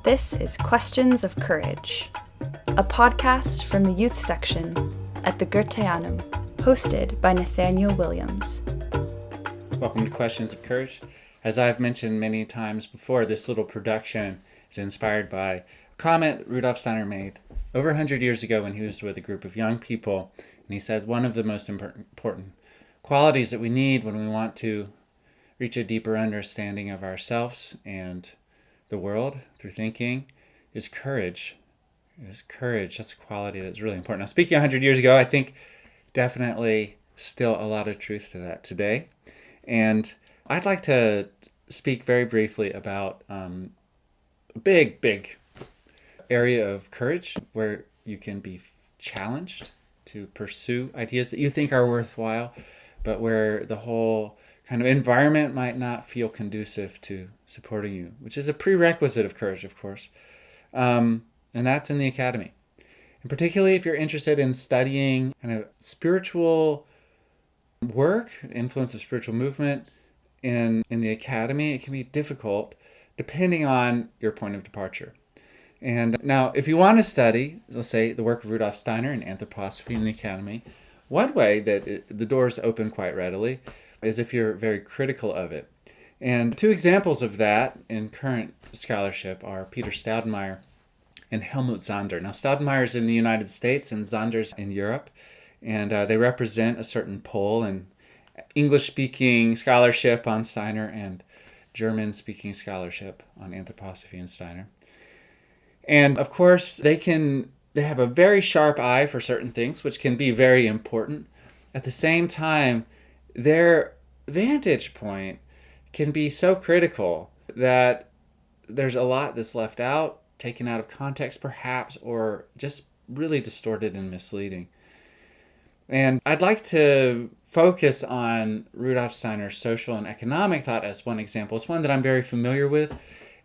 This is Questions of Courage, a podcast from the youth section at the Goetheanum, hosted by Nathaniel Williams. Welcome to Questions of Courage. As I've mentioned many times before, this little production is inspired by a comment that Rudolf Steiner made over 100 years ago when he was with a group of young people. And he said one of the most important qualities that we need when we want to reach a deeper understanding of ourselves and the world through thinking is courage. That's a quality that's really important. Now, speaking 100 years ago, I think definitely still a lot of truth to that today. And I'd like to speak very briefly about a big area of courage where you can be challenged to pursue ideas that you think are worthwhile, but where the whole kind of environment might not feel conducive to supporting you, which is a prerequisite of courage, of course. And that's in the academy. And particularly if you're interested in studying kind of spiritual work, influence of spiritual movement in the academy, it can be difficult depending on your point of departure. And now, if you want to study, let's say, the work of Rudolf Steiner and Anthroposophy in the academy, one way that the doors open quite readily is if you're very critical of it. And two examples of that in current scholarship are Peter Staudenmaier and Helmut Zander. Now, Staudenmaier is in the United States and Zander's in Europe, and they represent a certain pole in English-speaking scholarship on Steiner and German-speaking scholarship on Anthroposophy and Steiner. And of course, they have a very sharp eye for certain things, which can be very important. At the same time, their vantage point can be so critical that there's a lot that's left out, taken out of context perhaps, or just really distorted and misleading. And I'd like to focus on Rudolf Steiner's social and economic thought as one example. It's one that I'm very familiar with.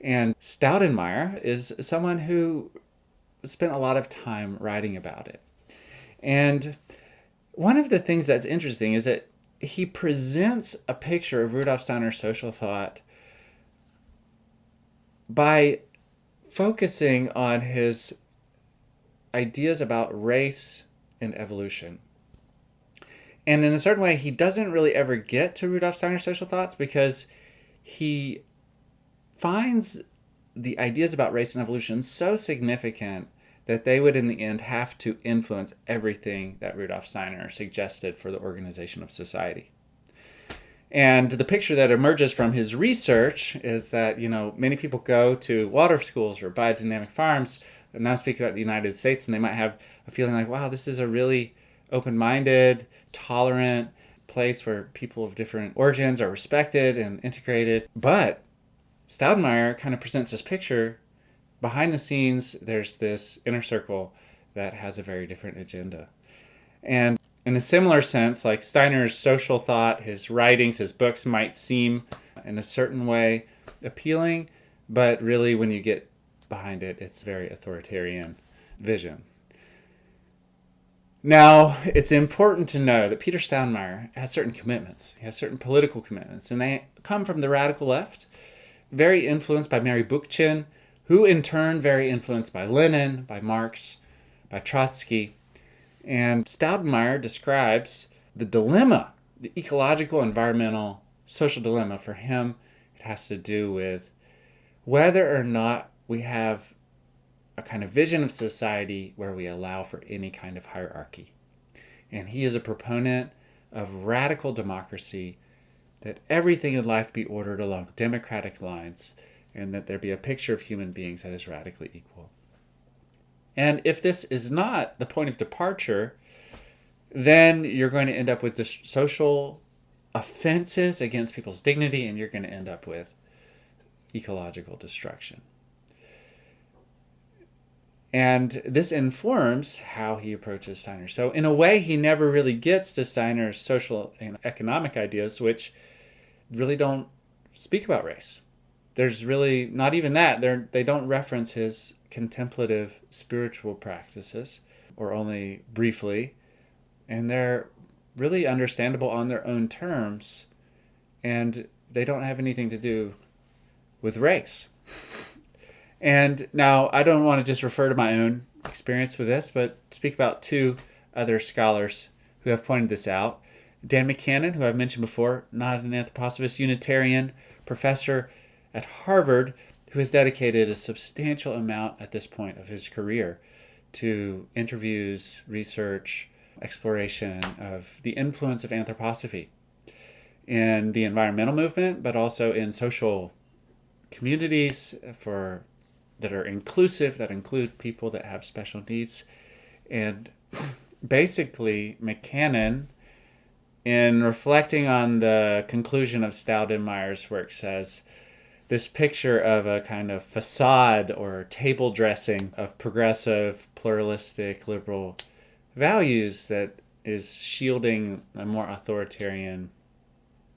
And Staudenmaier is someone who spent a lot of time writing about it. And one of the things that's interesting is that he presents a picture of Rudolf Steiner's social thought by focusing on his ideas about race and evolution. And in a certain way, he doesn't really ever get to Rudolf Steiner's social thoughts because he finds the ideas about race and evolution so significant that they would in the end have to influence everything that Rudolf Steiner suggested for the organization of society. And the picture that emerges from his research is that, many people go to Waldorf schools or biodynamic farms, and now speak about the United States, and they might have a feeling like, wow, this is a really open-minded, tolerant place where people of different origins are respected and integrated. But Staudenmaier kind of presents this picture. Behind the scenes, there's this inner circle that has a very different agenda. And in a similar sense, like Steiner's social thought, his writings, his books might seem in a certain way appealing, but really when you get behind it, it's a very authoritarian vision. Now, it's important to know that Peter Staudenmaier has certain commitments. He has certain political commitments, and they come from the radical left, very influenced by Mary Bookchin, who in turn very influenced by Lenin, by Marx, by Trotsky. And Staudenmaier describes the dilemma, the ecological, environmental, social dilemma. For him, it has to do with whether or not we have a kind of vision of society where we allow for any kind of hierarchy. And he is a proponent of radical democracy, that everything in life be ordered along democratic lines, and that there be a picture of human beings that is radically equal. And if this is not the point of departure, then you're going to end up with the social offenses against people's dignity, and you're going to end up with ecological destruction. And this informs how he approaches Steiner. So in a way, he never really gets to Steiner's social and economic ideas, which really don't speak about race. There's really not even that. They don't reference his contemplative spiritual practices, or only briefly. And they're really understandable on their own terms, and they don't have anything to do with race. And now I don't want to just refer to my own experience with this, but speak about two other scholars who have pointed this out. Dan McKanan, who I've mentioned before, not an anthroposophist, Unitarian professor at Harvard, who has dedicated a substantial amount at this point of his career to interviews, research, exploration of the influence of anthroposophy in the environmental movement, but also in social communities that are inclusive, that include people that have special needs. And basically, McKanan, in reflecting on the conclusion of Staudenmaier's work, says this picture of a kind of facade or table dressing of progressive, pluralistic, liberal values that is shielding a more authoritarian,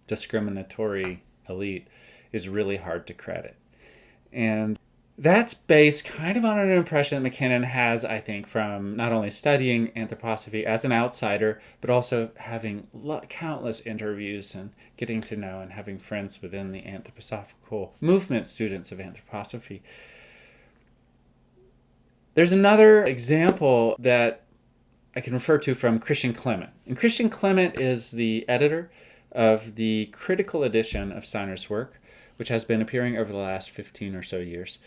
discriminatory elite is really hard to credit. And that's based kind of on an impression that McKanan has, I think, from not only studying anthroposophy as an outsider, but also having countless interviews and getting to know and having friends within the anthroposophical movement, students of anthroposophy. There's another example that I can refer to from Christian Clement. And Christian Clement is the editor of the critical edition of Steiner's work, which has been appearing over the last 15 or so years.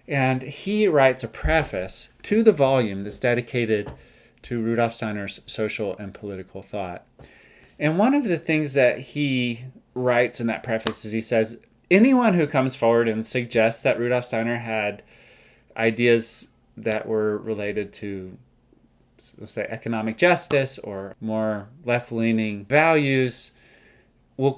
And he writes a preface to the volume that's dedicated to Rudolf Steiner's social and political thought. And one of the things that he writes in that preface is he says, anyone who comes forward and suggests that Rudolf Steiner had ideas that were related to, let's say, economic justice or more left-leaning values will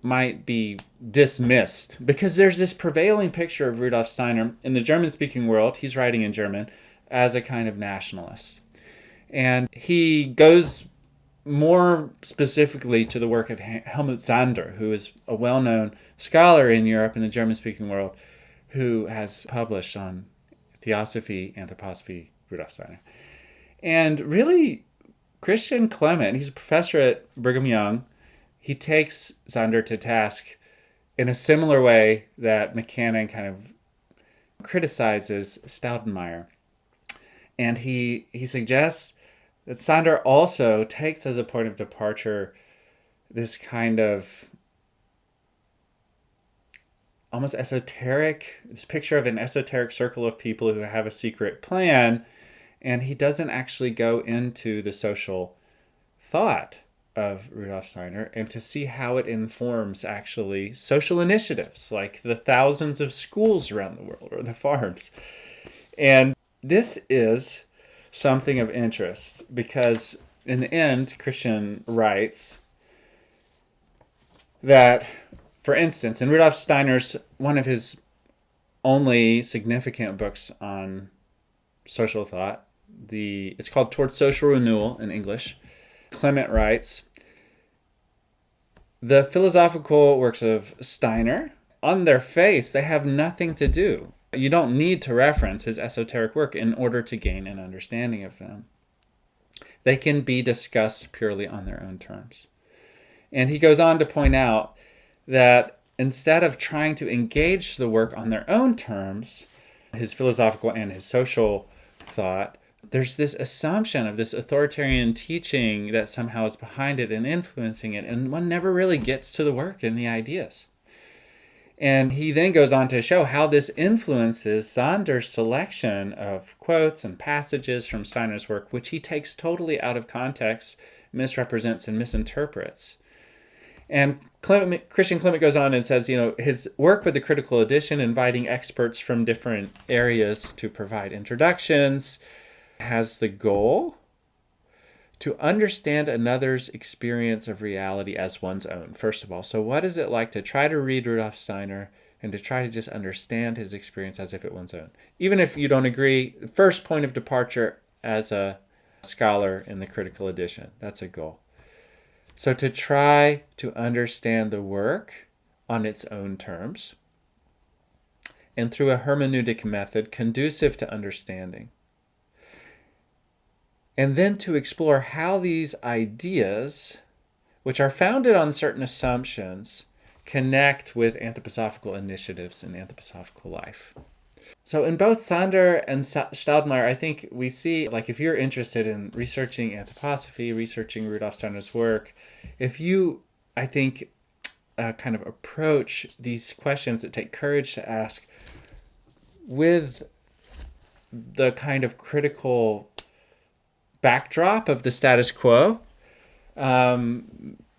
might be dismissed, because there's this prevailing picture of Rudolf Steiner in the German-speaking world, he's writing in German, as a kind of nationalist. And he goes more specifically to the work of Helmut Zander, who is a well-known scholar in Europe in the German-speaking world, who has published on theosophy, anthroposophy, Rudolf Steiner. And really, Christian Clement, he's a professor at Brigham Young, he takes Zander to task in a similar way that McKanan kind of criticizes Staudenmaier. And he suggests that Zander also takes as a point of departure this kind of almost esoteric, this picture of an esoteric circle of people who have a secret plan, and he doesn't actually go into the social thought of Rudolf Steiner and to see how it informs actually social initiatives like the thousands of schools around the world or the farms. And this is something of interest because in the end, Christian writes that, for instance, in Rudolf Steiner's, one of his only significant books on social thought, it's called Towards Social Renewal in English, Clement writes, the philosophical works of Steiner, on their face, they have nothing to do. You don't need to reference his esoteric work in order to gain an understanding of them. They can be discussed purely on their own terms. And he goes on to point out that instead of trying to engage the work on their own terms, his philosophical and his social thought, there's this assumption of this authoritarian teaching that somehow is behind it and influencing it, and one never really gets to the work and the ideas. And he then goes on to show how this influences Zander's selection of quotes and passages from Steiner's work, which he takes totally out of context, misrepresents, and misinterprets. And Christian Clement goes on and says, his work with the critical edition, inviting experts from different areas to provide introductions, has the goal to understand another's experience of reality as one's own, first of all. So what is it like to try to read Rudolf Steiner and to try to just understand his experience as if it one's own? Even if you don't agree, the first point of departure as a scholar in the critical edition, that's a goal. So to try to understand the work on its own terms and through a hermeneutic method conducive to understanding. And then to explore how these ideas, which are founded on certain assumptions, connect with anthroposophical initiatives in anthroposophical life. So in both Zander and Staudenmaier, I think we see, like, if you're interested in researching anthroposophy, researching Rudolf Steiner's work, if you, I think, kind of approach these questions that take courage to ask with the kind of critical backdrop of the status quo,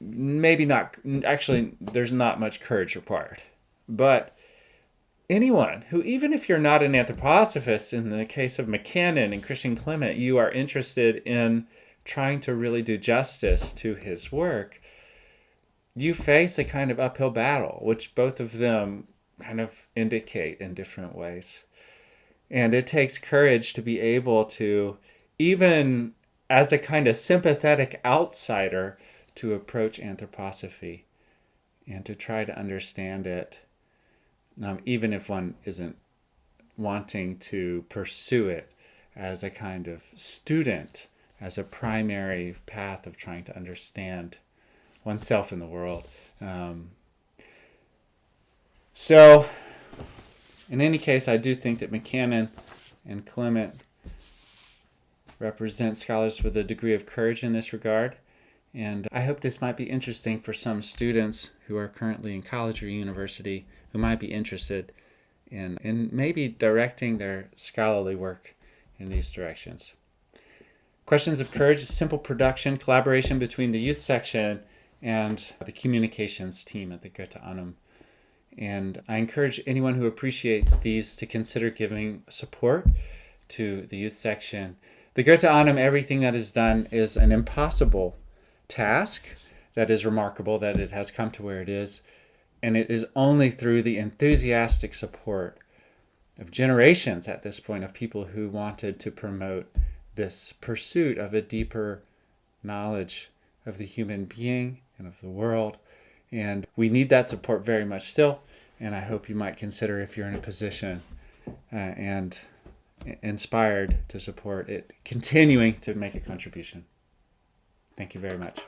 maybe not, actually, there's not much courage required. But anyone who, even if you're not an anthroposophist, in the case of McKanan and Christian Clement, you are interested in trying to really do justice to his work, you face a kind of uphill battle, which both of them kind of indicate in different ways. And it takes courage to be able to, even as a kind of sympathetic outsider, to approach anthroposophy and to try to understand it, even if one isn't wanting to pursue it as a kind of student, as a primary path of trying to understand oneself in the world. So, in any case, I do think that McKanan and Clement represent scholars with a degree of courage in this regard. And I hope this might be interesting for some students who are currently in college or university who might be interested in maybe directing their scholarly work in these directions. Questions of Courage is simple production, collaboration between the youth section and the communications team at the Goethe-Annum. And I encourage anyone who appreciates these to consider giving support to the youth section. The Goethe-Annum, everything that is done is an impossible task that is remarkable that it has come to where it is. And it is only through the enthusiastic support of generations at this point of people who wanted to promote this pursuit of a deeper knowledge of the human being and of the world. And we need that support very much still. And I hope you might consider, if you're in a position and inspired to support it, continuing to make a contribution. Thank you very much.